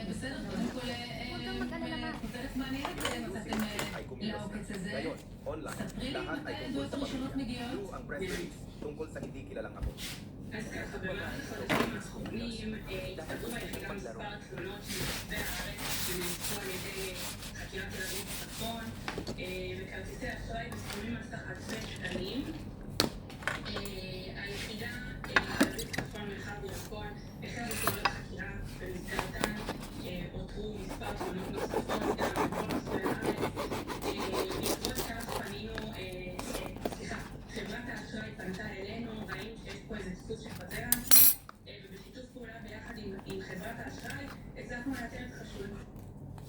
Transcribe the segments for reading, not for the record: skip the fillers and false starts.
בסדר, קודם כל, כותרת מעניינת נתתם לעוקץ הזה. ספרי לי מתי עדויות ראשונות מגיעות. tungkol sa hindi kilalang ako. אז ככה, במהלך החודשים האחרונים הצטברו ביחידה מספר תלונות מרחבי הארץ שנאספו על ידי חקירת ילדים בצפון וכרטיסי אשראי בסכומים על סך אלפי שקלים. היחידה ילדים בצפון מרחב ירקון החלה בפעולות חקירה במסגרתן אותרו מספר תלונות נוספות גם בכל רחבי הארץ. בעקבות כך פנינו, חברת האשראי פנתה אלינו, ראינו שיש פה איזה דפוס שחוזר ובשיתוף פעולה ביחד עם חברת האשראי הצלחנו לאתר את החשוד.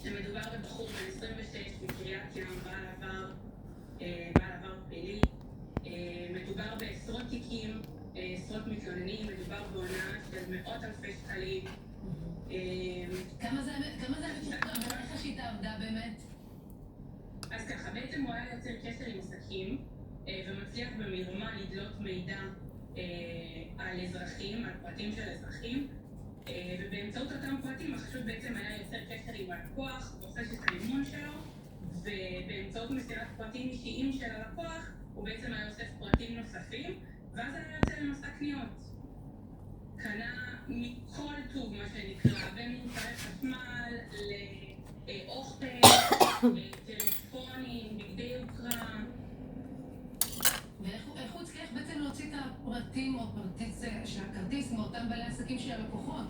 שמדובר בבחור בן 26 מקריית ים, בעל עבר פלילי. מדובר בעשרות תיקים, עשרות מתלוננים, מדובר בהונאה של מאות אלפי שקלים. כמה זה איך השיטה עבדה באמת? אז ככה, בעצם הוא היה יוצר קשר עם עסקים ומצליח במרמה לדלות מידע על אזרחים, על פרטים של אזרחים, ובאמצעות אותם פרטים החשוד בעצם היה יוצר קשר עם הלקוח, רוכש את המימון שלו, ובאמצעות מסירת פרטים אישיים של הלקוח הוא בעצם היה אוסף פרטים נוספים, ואז היה יוצא למסע קניות. קנה מכל טוב מה שנקרא, בין מוצרי חשמל לאוכל, טלפונים, בגדי יוקרה. ואיך הוא הצליח בעצם להוציא את הפרטים או פרטים של הכרטיס מאותם בעלי עסקים של הלקוחות?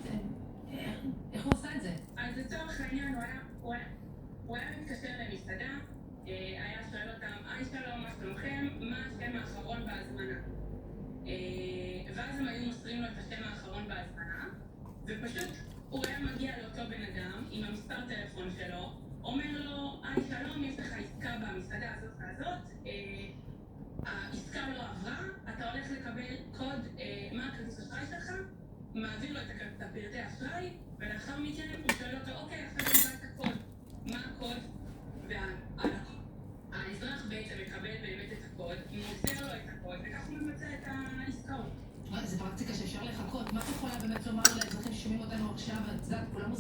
איך הוא עושה את זה? אז לצורך העניין הוא היה מתקשר למסעדה, היה שואל אותם, היי שלום, מה שלומכם? מה השם האחרון בהזמנה? ואז הם היו מוסרים לו את השם האחרון בהזמנה, ופשוט הוא היה מגיע לאותו בן אדם עם המספר טלפון שלו, אומר לו, היי שלום, יש לך עסקה במסעדה הזאת והזאת, העסקה לא עברה, אתה הולך לקבל קוד, מה הכרטיס אשראי שלך, מעביר לו את הפרטי אשראי, ולאחר מכן הוא שואל אותו, אוקיי, עכשיו אני בא את הקוד. מה הקוד? והאזרח בעצם מקבל באמת את הקוד, מוסר לו את הקוד, וכך הוא מבצע את העסקאות. זו פרקטיקה שאפשר לחכות. מה את יכולה באמת לומר לאזרחים ששומעים אותנו עכשיו, כולם